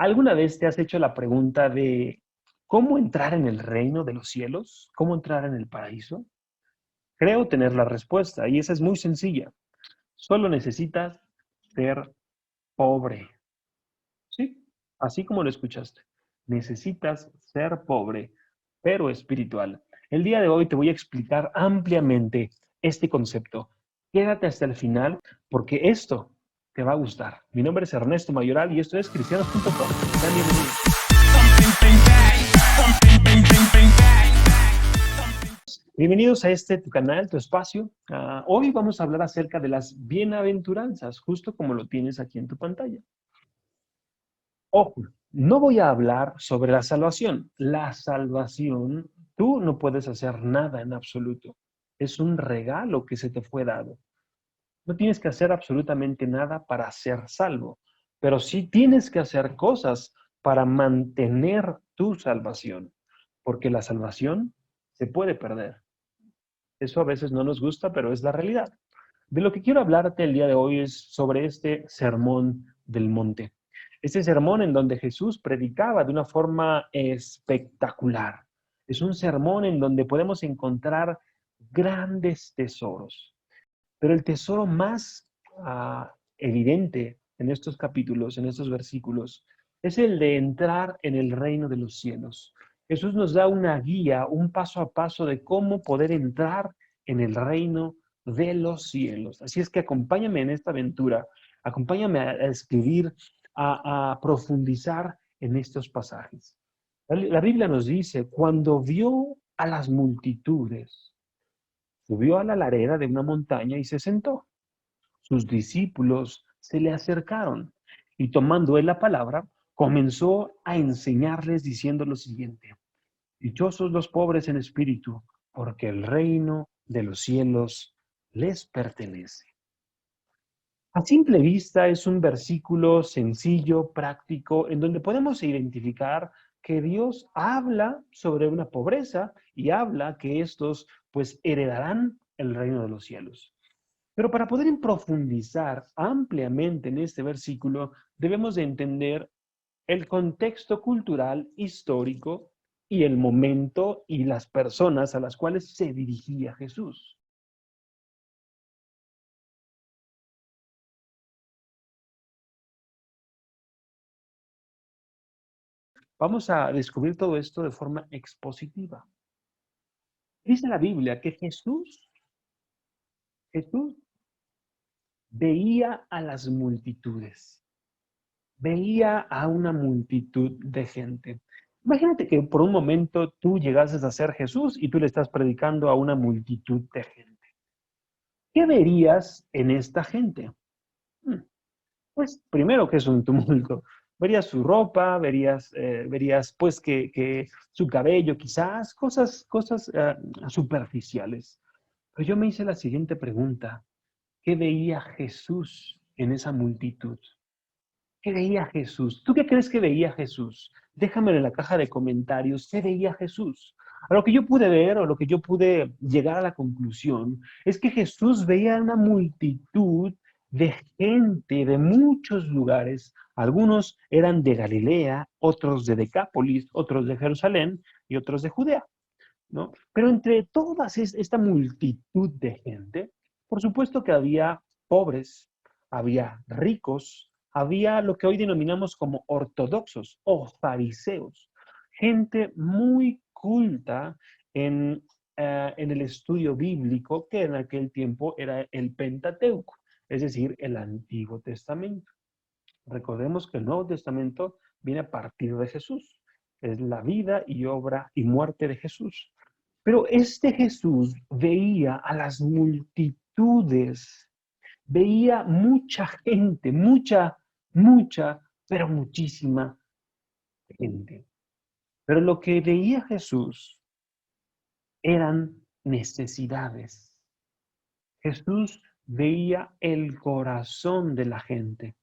¿Alguna vez te has hecho la pregunta de cómo entrar en el reino de los cielos? ¿Cómo entrar en el paraíso? Creo tener la respuesta y esa es muy sencilla. Solo necesitas ser pobre. Sí, así como lo escuchaste. Necesitas ser pobre, pero espiritual. El día de hoy te voy a explicar ampliamente este concepto. Quédate hasta el final porque esto te va a gustar. Mi nombre es Ernesto Mayoral y esto es cristianos.com. Sean bienvenidos. Bienvenidos a este tu canal, tu espacio. Hoy vamos a hablar acerca de las bienaventuranzas, justo como lo tienes aquí en tu pantalla. Ojo, no voy a hablar sobre la salvación. La salvación, tú no puedes hacer nada en absoluto. Es un regalo que se te fue dado. No tienes que hacer absolutamente nada para ser salvo, pero sí tienes que hacer cosas para mantener tu salvación, porque la salvación se puede perder. Eso a veces no nos gusta, pero es la realidad. De lo que quiero hablarte el día de hoy es sobre este sermón del monte. Este sermón en donde Jesús predicaba de una forma espectacular. Es un sermón en donde podemos encontrar grandes tesoros. Pero el tesoro más evidente en estos capítulos, en estos versículos, es el de entrar en el reino de los cielos. Jesús nos da una guía, un paso a paso de cómo poder entrar en el reino de los cielos. Así es que acompáñame en esta aventura, acompáñame a escribir, a profundizar en estos pasajes. La Biblia nos dice, cuando vio a las multitudes, subió a la ladera de una montaña y se sentó. Sus discípulos se le acercaron y tomando él la palabra, comenzó a enseñarles diciendo lo siguiente: dichosos los pobres en espíritu, porque el reino de los cielos les pertenece. A simple vista es un versículo sencillo, práctico, en donde podemos identificar que Dios habla sobre una pobreza y habla que estos pues heredarán el reino de los cielos. Pero para poder profundizar ampliamente en este versículo, debemos de entender el contexto cultural, histórico y el momento y las personas a las cuales se dirigía Jesús. Vamos a descubrir todo esto de forma expositiva. Dice la Biblia que Jesús veía a las multitudes. Veía a una multitud de gente. Imagínate que por un momento tú llegases a ser Jesús y tú le estás predicando a una multitud de gente. ¿Qué verías en esta gente? Hmm, Pues primero que es un tumulto. Verías su ropa, verías pues que su cabello quizás, cosas superficiales. Pero yo me hice la siguiente pregunta. ¿Qué veía Jesús en esa multitud? ¿Qué veía Jesús? ¿Tú qué crees que veía Jesús? Déjamelo en la caja de comentarios. ¿Qué veía Jesús? A lo que yo pude ver o lo que yo pude llegar a la conclusión es que Jesús veía una multitud de gente de muchos lugares. Algunos eran de Galilea, otros de Decápolis, otros de Jerusalén y otros de Judea, ¿no? Pero entre todas esta multitud de gente, por supuesto que había pobres, había ricos, había lo que hoy denominamos como ortodoxos o fariseos, gente muy culta en el estudio bíblico, que en aquel tiempo era el Pentateuco, es decir, el Antiguo Testamento. Recordemos que el Nuevo Testamento viene a partir de Jesús. Es la vida y obra y muerte de Jesús. Pero este Jesús veía a las multitudes, veía mucha gente, mucha, pero muchísima gente. Pero lo que veía Jesús eran necesidades. Jesús veía el corazón de la gente.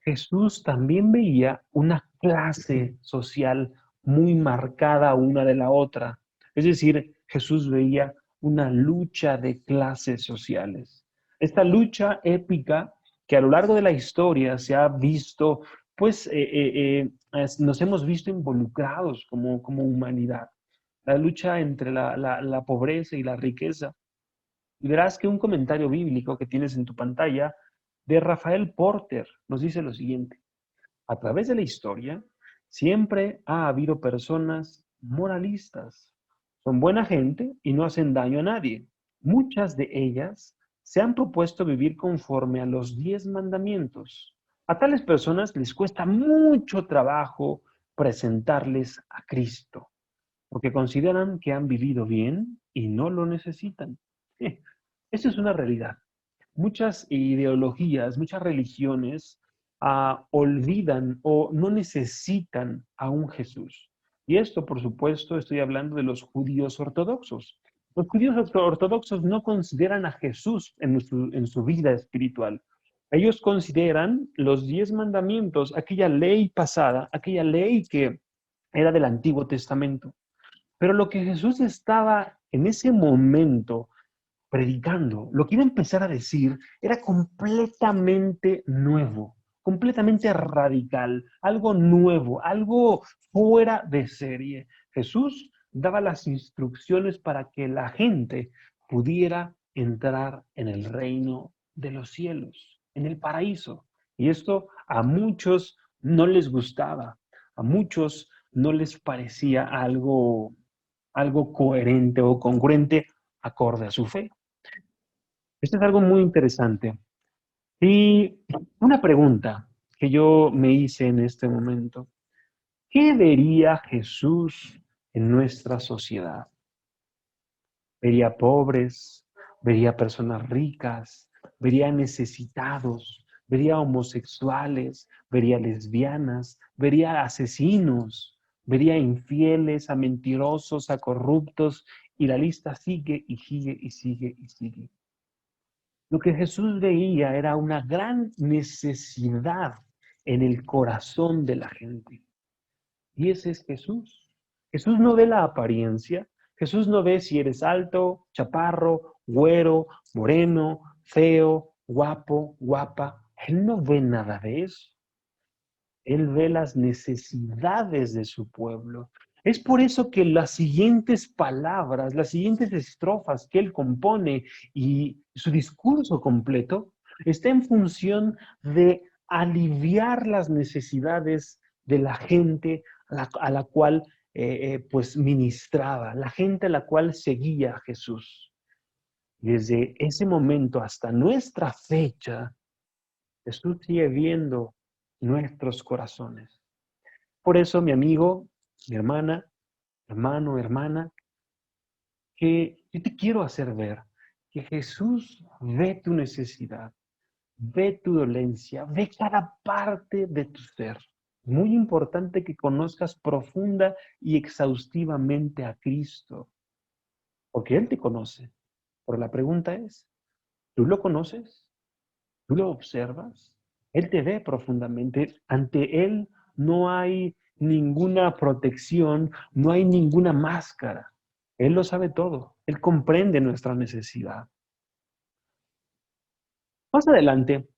Jesús también veía una clase social muy marcada una de la otra. Es decir, Jesús veía una lucha de clases sociales. Esta lucha épica que a lo largo de la historia se ha visto pues nos hemos visto involucrados como humanidad. La lucha entre la pobreza y la riqueza. Y verás que un comentario bíblico que tienes en tu pantalla de Rafael Porter nos dice lo siguiente: a través de la historia siempre ha habido personas moralistas. Son buena gente y no hacen daño a nadie. Muchas de ellas se han propuesto vivir conforme a los 10 mandamientos. A tales personas les cuesta mucho trabajo presentarles a Cristo, porque consideran que han vivido bien y no lo necesitan. Eso es una realidad. Muchas ideologías, muchas religiones olvidan o no necesitan a un Jesús. Y esto, por supuesto, estoy hablando de los judíos ortodoxos. Los judíos ortodoxos no consideran a Jesús en su vida espiritual. Ellos consideran los 10 mandamientos, aquella ley pasada, aquella ley que era del Antiguo Testamento. Pero lo que Jesús estaba en ese momento predicando, lo que iba a empezar a decir era completamente nuevo, completamente radical, algo nuevo, algo fuera de serie. Jesús daba las instrucciones para que la gente pudiera entrar en el reino de los cielos, en el paraíso. Y esto a muchos no les gustaba, a muchos no les parecía algo coherente o congruente acorde a su fe. Esto es algo muy interesante. Y una pregunta que yo me hice en este momento: ¿qué vería Jesús en nuestra sociedad? ¿Vería pobres? ¿Vería personas ricas? ¿Vería necesitados? ¿Vería homosexuales? ¿Vería lesbianas? ¿Vería asesinos? ¿Vería infieles, a mentirosos, a corruptos? Y la lista sigue y sigue y sigue y sigue. Lo que Jesús veía era una gran necesidad en el corazón de la gente. Y ese es Jesús. Jesús no ve la apariencia. Jesús no ve si eres alto, chaparro, güero, moreno, feo, guapo, guapa. Él no ve nada de eso. Él ve las necesidades de su pueblo. Es por eso que las siguientes palabras, las siguientes estrofas que él compone y su discurso completo está en función de aliviar las necesidades de la gente a la cual pues ministraba, la gente a la cual seguía a Jesús. Desde ese momento hasta nuestra fecha, Jesús sigue viendo nuestros corazones. Por eso, mi amigo, mi hermana, hermano, hermana, que yo te quiero hacer ver que Jesús ve tu necesidad, ve tu dolencia, ve cada parte de tu ser. Muy importante que conozcas profunda y exhaustivamente a Cristo, porque Él te conoce. Pero la pregunta es, ¿tú lo conoces? ¿Tú lo observas? Él te ve profundamente. Ante Él no hay ninguna protección, no hay ninguna máscara. Él lo sabe todo. Él comprende nuestra necesidad. Más adelante,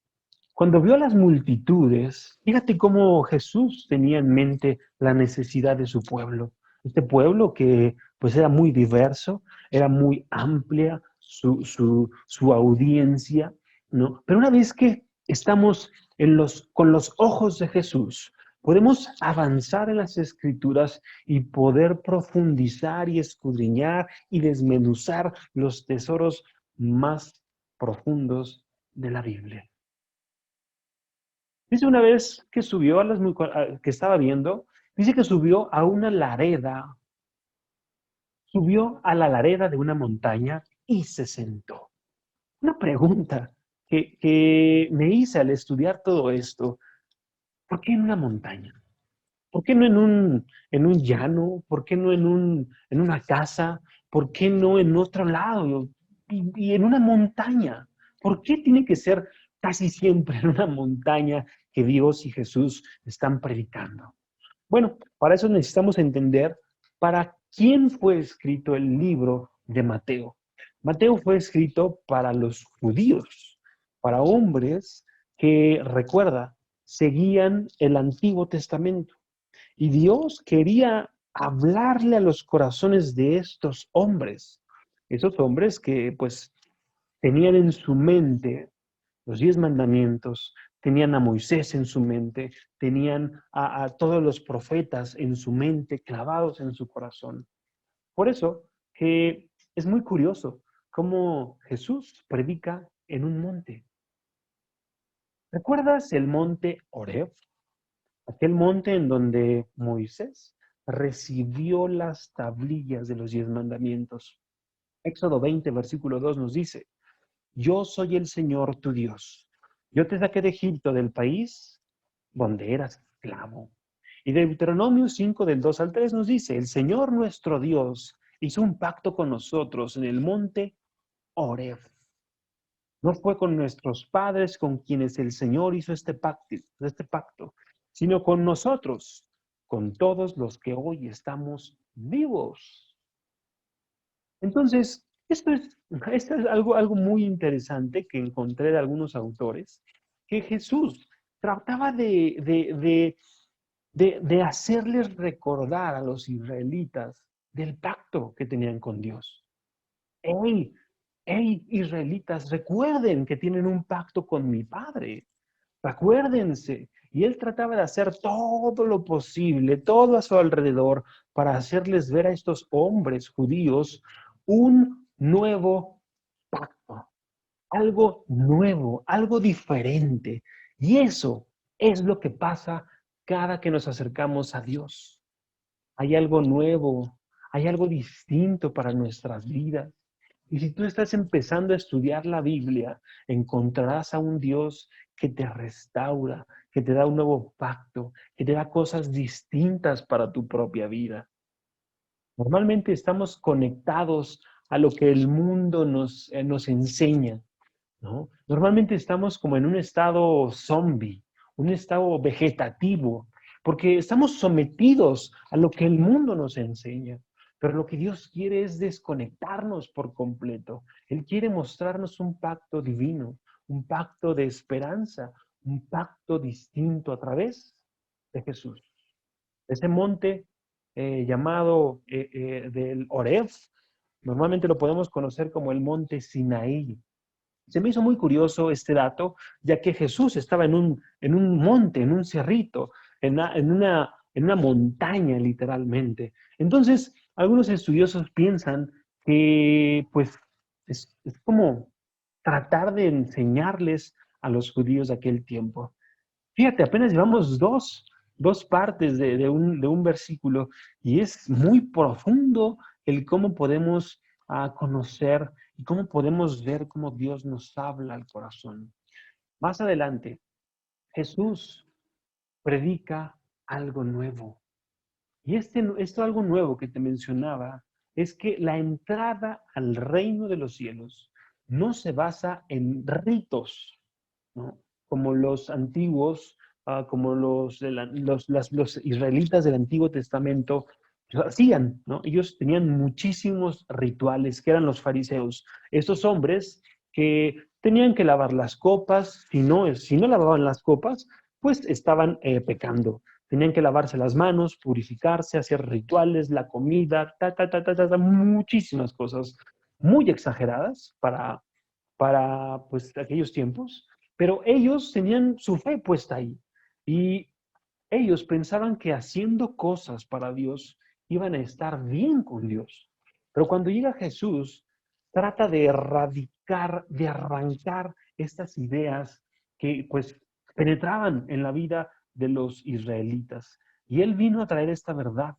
cuando vio a las multitudes, fíjate cómo Jesús tenía en mente la necesidad de su pueblo. Este pueblo que pues era muy diverso, era muy amplia su audiencia, ¿no? Pero una vez que estamos con los ojos de Jesús, podemos avanzar en las Escrituras y poder profundizar y escudriñar y desmenuzar los tesoros más profundos de la Biblia. Dice una vez que subió que estaba viendo, dice que subió a la ladera de una montaña y se sentó. Una pregunta que me hice al estudiar todo esto: ¿por qué en una montaña? ¿Por qué no en un llano? ¿Por qué no en una casa? ¿Por qué no en otro lado? Y en una montaña. ¿Por qué tiene que ser casi siempre en una montaña que Dios y Jesús están predicando? Bueno, para eso necesitamos entender para quién fue escrito el libro de Mateo. Mateo fue escrito para los judíos, para hombres que, recuerda, seguían el Antiguo Testamento. Y Dios quería hablarle a los corazones de estos hombres. Esos hombres que pues tenían en su mente los 10 mandamientos, tenían a Moisés en su mente, tenían a todos los profetas en su mente, clavados en su corazón. Por eso que es muy curioso cómo Jesús predica en un monte. ¿Recuerdas el monte Oreb? Aquel monte en donde Moisés recibió las tablillas de los 10 mandamientos. Éxodo 20, versículo 2 nos dice: Yo soy el Señor tu Dios. Yo te saqué de Egipto, del país donde eras esclavo. Y Deuteronomio 5, del 2 al 3 nos dice: El Señor nuestro Dios hizo un pacto con nosotros en el monte Oreb. No fue con nuestros padres con quienes el Señor hizo este pacto, sino con nosotros, con todos los que hoy estamos vivos. Entonces, esto es algo muy interesante que encontré de algunos autores, que Jesús trataba de hacerles recordar a los israelitas del pacto que tenían con Dios. ¡Hey, hey, israelitas, recuerden que tienen un pacto con mi Padre! Acuérdense. Y él trataba de hacer todo lo posible, todo a su alrededor, para hacerles ver a estos hombres judíos un nuevo pacto, algo nuevo, algo diferente. Y eso es lo que pasa cada que nos acercamos a Dios. Hay algo nuevo, hay algo distinto para nuestras vidas. Y si tú estás empezando a estudiar la Biblia, encontrarás a un Dios que te restaura, que te da un nuevo pacto, que te da cosas distintas para tu propia vida. Normalmente estamos conectados a lo que el mundo nos enseña, ¿no? Normalmente estamos como en un estado zombie, un estado vegetativo, porque estamos sometidos a lo que el mundo nos enseña. Pero lo que Dios quiere es desconectarnos por completo. Él quiere mostrarnos un pacto divino, un pacto de esperanza, un pacto distinto a través de Jesús. Ese monte llamado del Oreb, normalmente lo podemos conocer como el monte Sinaí. Se me hizo muy curioso este dato, ya que Jesús estaba en un monte, en un cerrito, en una montaña literalmente. Entonces, algunos estudiosos piensan que pues es como tratar de enseñarles a los judíos de aquel tiempo. Fíjate, apenas llevamos dos partes de un versículo y es muy profundo el cómo podemos conocer y cómo podemos ver cómo Dios nos habla al corazón. Más adelante, Jesús predica algo nuevo. Y esto algo nuevo que te mencionaba es que la entrada al reino de los cielos no se basa en ritos, ¿no? Como los antiguos, como los israelitas del Antiguo Testamento hacían, ¿no? Ellos tenían muchísimos rituales, que eran los fariseos. Estos hombres que tenían que lavar las copas, si no lavaban las copas, pues estaban pecando. Tenían que lavarse las manos, purificarse, hacer rituales, la comida, muchísimas cosas muy exageradas para pues aquellos tiempos, pero ellos tenían su fe puesta ahí y ellos pensaban que haciendo cosas para Dios iban a estar bien con Dios. Pero cuando llega Jesús, trata de erradicar, de arrancar estas ideas que pues penetraban en la vida de los israelitas. Y él vino a traer esta verdad.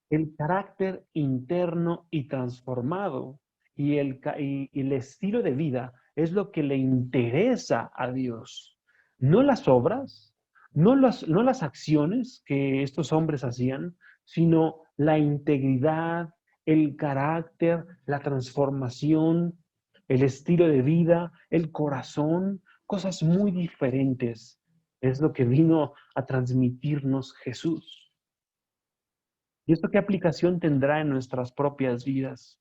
El carácter interno y transformado y el estilo de vida es lo que le interesa a Dios. No las obras, no las acciones que estos hombres hacían, sino la integridad, el carácter, la transformación, el estilo de vida, el corazón, cosas muy diferentes. Es lo que vino a transmitirnos Jesús. ¿Y esto qué aplicación tendrá en nuestras propias vidas?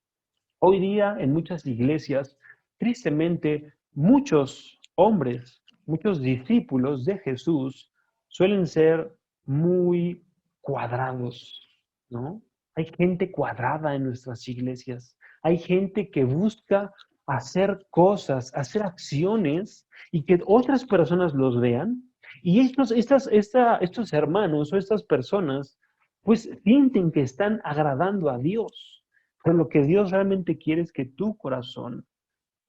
Hoy día, en muchas iglesias, tristemente, muchos hombres muchos discípulos de Jesús suelen ser muy cuadrados, ¿no? Hay gente cuadrada en nuestras iglesias. Hay gente que busca hacer cosas, hacer acciones y que otras personas los vean. Y estos hermanos o estas personas, pues sienten que están agradando a Dios. Pero lo que Dios realmente quiere es que tu corazón,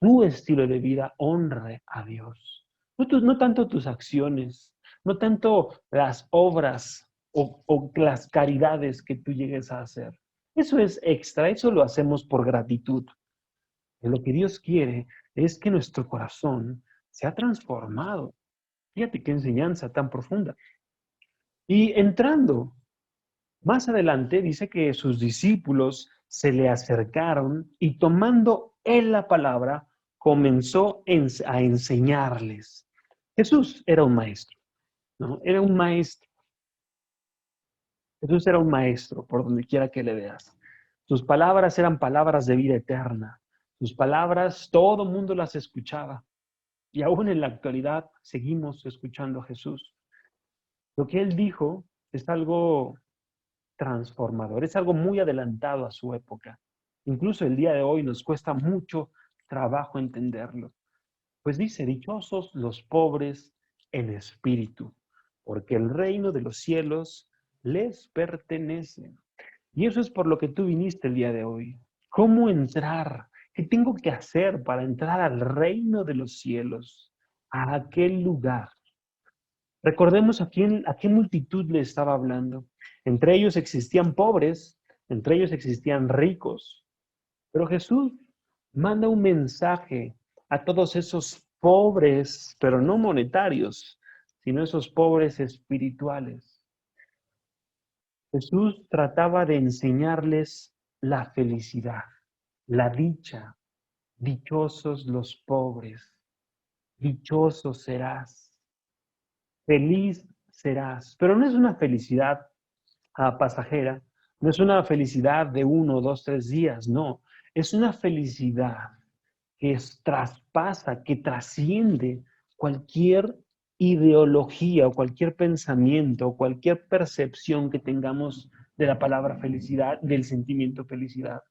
tu estilo de vida honre a Dios. No tanto tus acciones, no tanto las obras o las caridades que tú llegues a hacer. Eso es extra, eso lo hacemos por gratitud. Y lo que Dios quiere es que nuestro corazón sea transformado. Fíjate qué enseñanza tan profunda. Y entrando más adelante, dice que sus discípulos se le acercaron y tomando él la palabra, comenzó a enseñarles. Jesús era un maestro, ¿no? Era un maestro. Jesús era un maestro, por donde quiera que le veas. Sus palabras eran palabras de vida eterna. Sus palabras, todo mundo las escuchaba. Y aún en la actualidad seguimos escuchando a Jesús. Lo que él dijo es algo transformador, es algo muy adelantado a su época. Incluso el día de hoy nos cuesta mucho trabajo entenderlo. Pues dice, dichosos los pobres en espíritu, porque el reino de los cielos les pertenece. Y eso es por lo que tú viniste el día de hoy. ¿Cómo entrar? ¿Qué tengo que hacer para entrar al reino de los cielos? A aquel lugar. Recordemos a qué multitud le estaba hablando. Entre ellos existían pobres, entre ellos existían ricos. Pero Jesús manda un mensaje a todos esos pobres, pero no monetarios, sino esos pobres espirituales. Jesús trataba de enseñarles la felicidad, la dicha. Dichosos los pobres, dichoso serás, feliz serás. Pero no es una felicidad pasajera, no es una felicidad de 1, 2, 3 días, no. Es una felicidad que traspasa, que trasciende cualquier ideología o cualquier pensamiento o cualquier percepción que tengamos de la palabra felicidad, del sentimiento felicidad.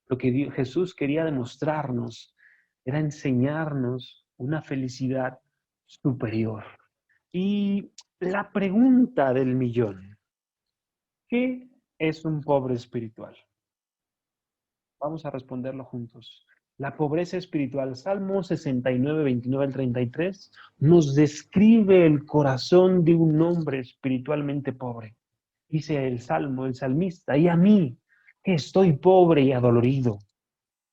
Lo que Jesús quería demostrarnos era enseñarnos una felicidad superior. Y la pregunta del millón, ¿qué es un pobre espiritual? Vamos a responderlo juntos. La pobreza espiritual, Salmo 69, 29 al 33, nos describe el corazón de un hombre espiritualmente pobre. Dice el Salmo, el salmista, y a mí, que estoy pobre y adolorido,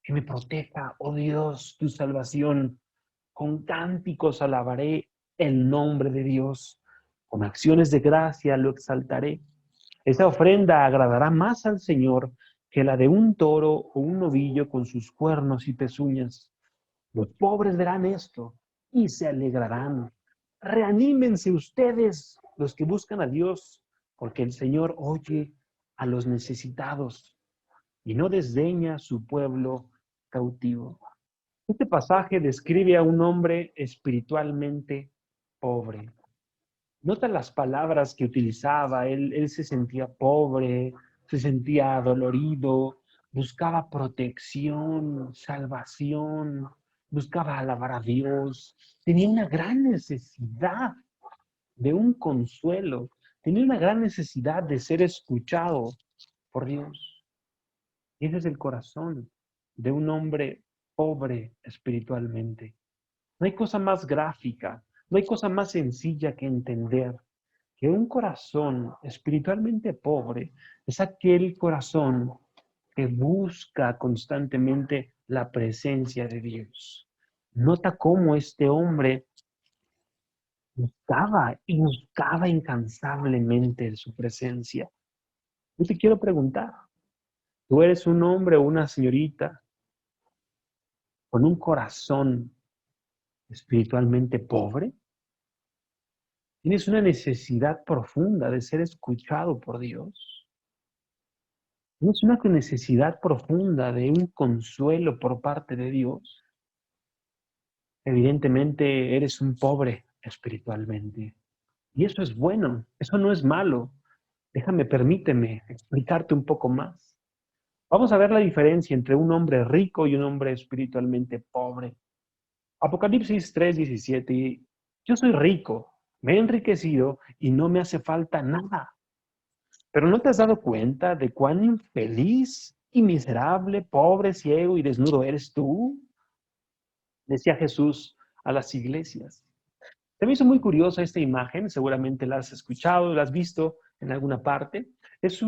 que me proteja, oh Dios, tu salvación. Con cánticos alabaré el nombre de Dios. Con acciones de gracia lo exaltaré. Esa ofrenda agradará más al Señor que la de un toro o un novillo con sus cuernos y pezuñas. Los pobres verán esto y se alegrarán. Reanímense ustedes, los que buscan a Dios, porque el Señor oye a los necesitados y no desdeña a su pueblo cautivo. Este pasaje describe a un hombre espiritualmente pobre. Nota las palabras que utilizaba. Él se sentía pobre, se sentía dolorido, buscaba protección, salvación, buscaba alabar a Dios. Tenía una gran necesidad de un consuelo. Tenía una gran necesidad de ser escuchado por Dios. Y ese es el corazón de un hombre pobre espiritualmente. No hay cosa más gráfica, no hay cosa más sencilla que entender que un corazón espiritualmente pobre es aquel corazón que busca constantemente la presencia de Dios. Nota cómo este hombre buscaba y buscaba incansablemente su presencia. Yo te quiero preguntar, ¿tú eres un hombre o una señorita con un corazón espiritualmente pobre? ¿Tienes una necesidad profunda de ser escuchado por Dios? ¿Tienes una necesidad profunda de un consuelo por parte de Dios? Evidentemente eres un pobre espiritualmente. Y eso es bueno, eso no es malo. Permíteme explicarte un poco más. Vamos a ver la diferencia entre un hombre rico y un hombre espiritualmente pobre. Apocalipsis 3:17. Yo soy rico, me he enriquecido y no me hace falta nada. Pero ¿no te has dado cuenta de cuán infeliz y miserable, pobre, ciego y desnudo eres tú? Decía Jesús a las iglesias. Se me hizo muy curiosa esta imagen, seguramente la has escuchado, la has visto en alguna parte. Es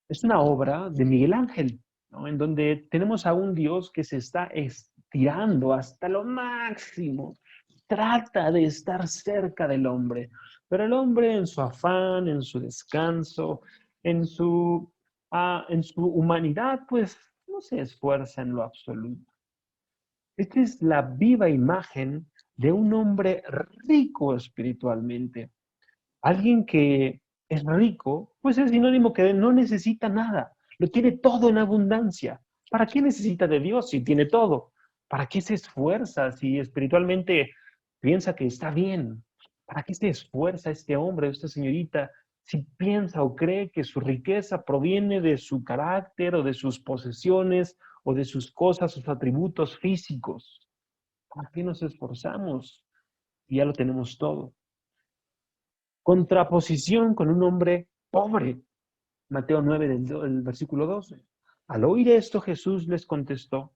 es una obra de Miguel Ángel, ¿no? En donde tenemos a un Dios que se está estirando hasta lo máximo. Trata de estar cerca del hombre, pero el hombre en su afán, en su descanso, en su humanidad, pues no se esfuerza en lo absoluto. Esta es la viva imagen de un hombre rico espiritualmente. Alguien que es rico, pues es sinónimo que no necesita nada, lo tiene todo en abundancia. ¿Para qué necesita de Dios si tiene todo? ¿Para qué se esfuerza si espiritualmente piensa que está bien? ¿Para qué se esfuerza este hombre o esta señorita si piensa o cree que su riqueza proviene de su carácter o de sus posesiones o de sus cosas, sus atributos físicos? ¿Para qué nos esforzamos? Y ya lo tenemos todo. Contraposición con un hombre pobre. Mateo 9, del versículo 12. Al oír esto, Jesús les contestó,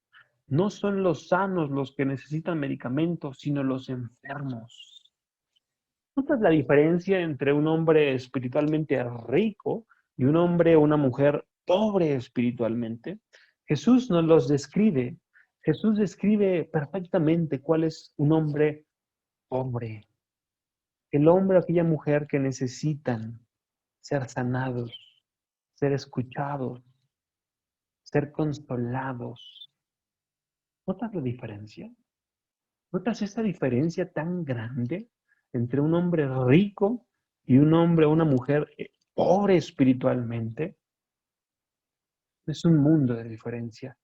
no son los sanos los que necesitan medicamentos, sino los enfermos. ¿Notas la diferencia entre un hombre espiritualmente rico y un hombre o una mujer pobre espiritualmente? Jesús nos los describe. Jesús describe perfectamente cuál es un hombre pobre. El hombre o aquella mujer que necesitan ser sanados, ser escuchados, ser consolados. ¿Notas la diferencia? ¿Notas esa diferencia tan grande entre un hombre rico y un hombre o una mujer pobre espiritualmente? Es un mundo de diferencia.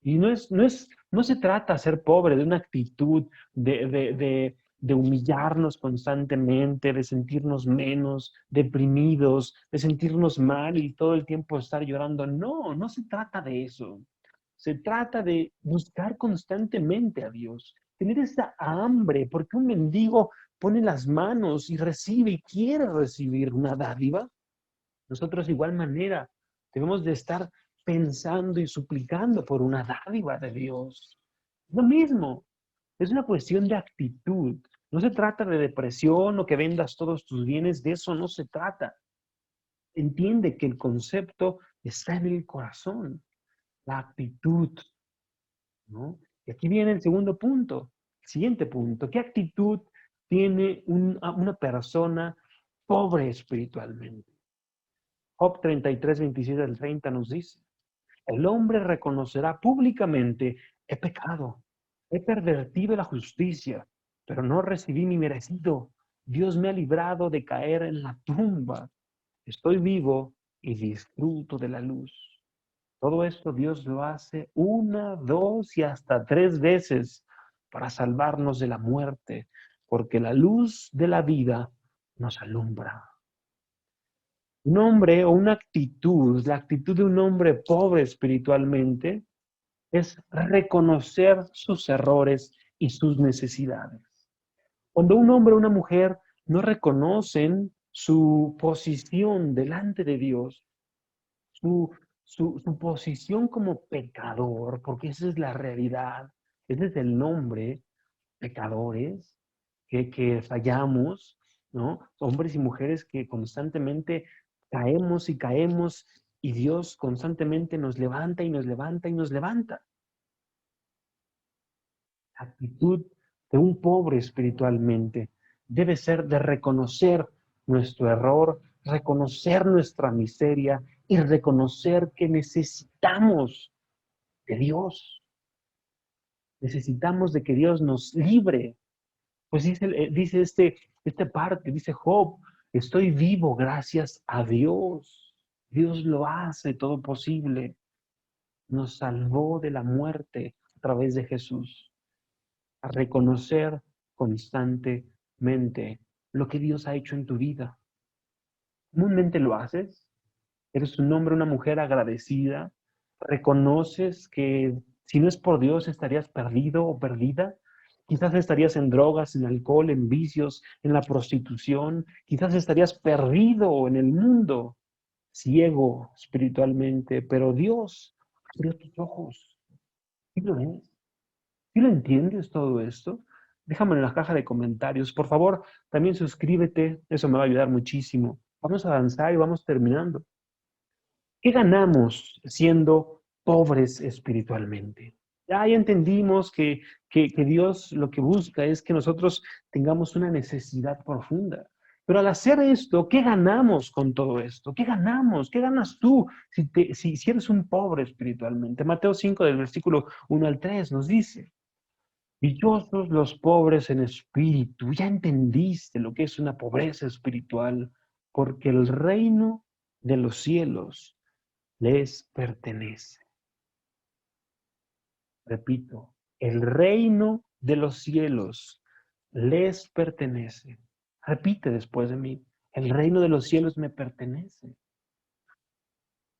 Y no se trata de ser pobre, de una actitud de humillarnos constantemente, de sentirnos menos, deprimidos, de sentirnos mal y todo el tiempo estar llorando. No, no se trata de eso. Se trata de buscar constantemente a Dios, tener esa hambre, porque un mendigo pone las manos y recibe y quiere recibir una dádiva. Nosotros de igual manera debemos de estar pensando y suplicando por una dádiva de Dios. Lo mismo, es una cuestión de actitud. No se trata de depresión o que vendas todos tus bienes, de eso no se trata. Entiende que el concepto está en el corazón, la actitud, ¿no? Y aquí viene el segundo punto, el siguiente punto. ¿Qué actitud tiene una persona pobre espiritualmente? Job 33, 27 al 30 nos dice, el hombre reconocerá públicamente, he pecado, he pervertido la justicia, pero no recibí mi merecido. Dios me ha librado de caer en la tumba. Estoy vivo y disfruto de la luz. Todo esto Dios lo hace una, dos y hasta tres veces para salvarnos de la muerte, porque la luz de la vida nos alumbra. Un hombre o una actitud, la actitud de un hombre pobre espiritualmente, es reconocer sus errores y sus necesidades. Cuando un hombre o una mujer no reconocen su posición delante de Dios, su, su posición como pecador, porque esa es la realidad, ese es el nombre, pecadores, que fallamos, ¿no? Hombres y mujeres que constantemente caemos y caemos y Dios constantemente nos levanta y nos levanta y nos levanta. La actitud de un pobre espiritualmente debe ser de reconocer nuestro error, reconocer nuestra miseria y reconocer que necesitamos de Dios. Necesitamos de que Dios nos libre. Pues dice esta parte, dice Job, estoy vivo gracias a Dios. Dios lo hace todo posible. Nos salvó de la muerte a través de Jesús. A reconocer constantemente lo que Dios ha hecho en tu vida. ¿Comúnmente lo haces? ¿Eres un hombre, una mujer agradecida? ¿Reconoces que si no es por Dios estarías perdido o perdida? Quizás estarías en drogas, en alcohol, en vicios, en la prostitución. Quizás estarías perdido en el mundo, ciego espiritualmente, pero Dios abrió tus ojos. ¿Sí lo ves? ¿Sí lo entiendes todo esto? Déjame en la caja de comentarios. Por favor, también suscríbete, eso me va a ayudar muchísimo. Vamos a avanzar y vamos terminando. ¿Qué ganamos siendo pobres espiritualmente? Ya entendimos que Dios lo que busca es que nosotros tengamos una necesidad profunda. Pero al hacer esto, ¿qué ganamos con todo esto? ¿Qué ganamos? ¿Qué ganas tú si eres un pobre espiritualmente? Mateo 5, del versículo 1 al 3, nos dice, dichosos los pobres en espíritu. Ya entendiste lo que es una pobreza espiritual, porque el reino de los cielos les pertenece. Repito, el reino de los cielos les pertenece. Repite después de mí, el reino de los cielos me pertenece.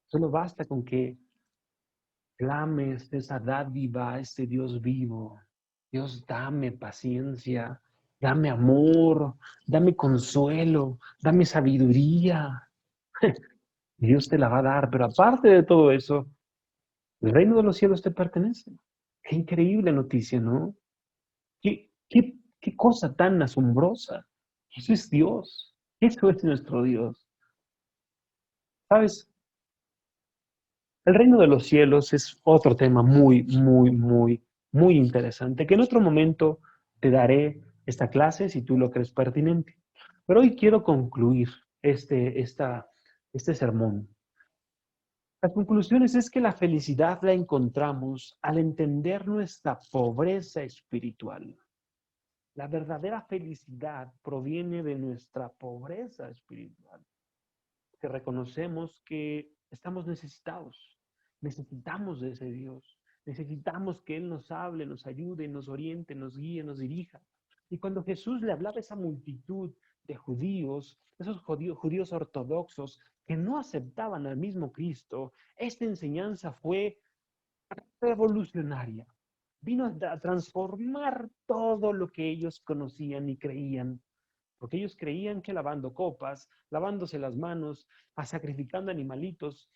Solo basta con que clames esa dádiva a este Dios vivo. Dios, dame paciencia, dame amor, dame consuelo, dame sabiduría. Dios te la va a dar, pero aparte de todo eso, el reino de los cielos te pertenece. Qué increíble noticia, ¿no? Qué cosa tan asombrosa. Eso es Dios. Eso es nuestro Dios. ¿Sabes? El reino de los cielos es otro tema muy interesante, que en otro momento te daré esta clase si tú lo crees pertinente. Pero hoy quiero concluir este sermón. Las conclusiones es que la felicidad la encontramos al entender nuestra pobreza espiritual. La verdadera felicidad proviene de nuestra pobreza espiritual, que reconocemos que estamos necesitados, necesitamos de ese Dios, necesitamos que Él nos hable, nos ayude, nos oriente, nos guíe, nos dirija. Y cuando Jesús le hablaba a esa multitud de judíos, esos judíos ortodoxos que no aceptaban al mismo Cristo, esta enseñanza fue revolucionaria. Vino a transformar todo lo que ellos conocían y creían. Porque ellos creían que lavando copas, lavándose las manos, sacrificando animalitos,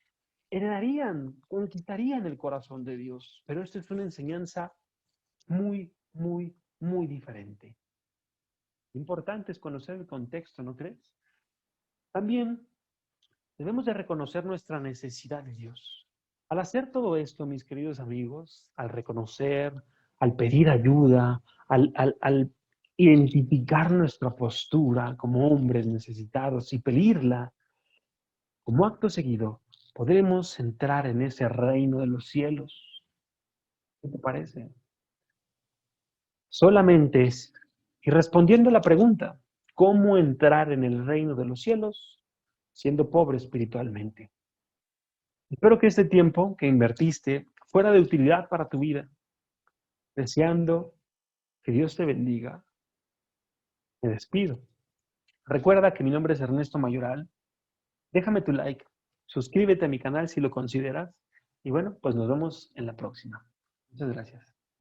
conquistarían el corazón de Dios. Pero esto es una enseñanza muy diferente. Importante es conocer el contexto, ¿no crees? También debemos de reconocer nuestra necesidad de Dios. Al hacer todo esto, mis queridos amigos, al reconocer, al pedir ayuda, al identificar nuestra postura como hombres necesitados y pedirla, como acto seguido, podremos entrar en ese reino de los cielos. ¿Qué te parece? Solamente es, y respondiendo a la pregunta, ¿cómo entrar en el reino de los cielos siendo pobre espiritualmente? Espero que este tiempo que invertiste fuera de utilidad para tu vida. Deseando que Dios te bendiga, me despido. Recuerda que mi nombre es Ernesto Mayoral. Déjame tu like, suscríbete a mi canal si lo consideras. Y bueno, pues nos vemos en la próxima. Muchas gracias.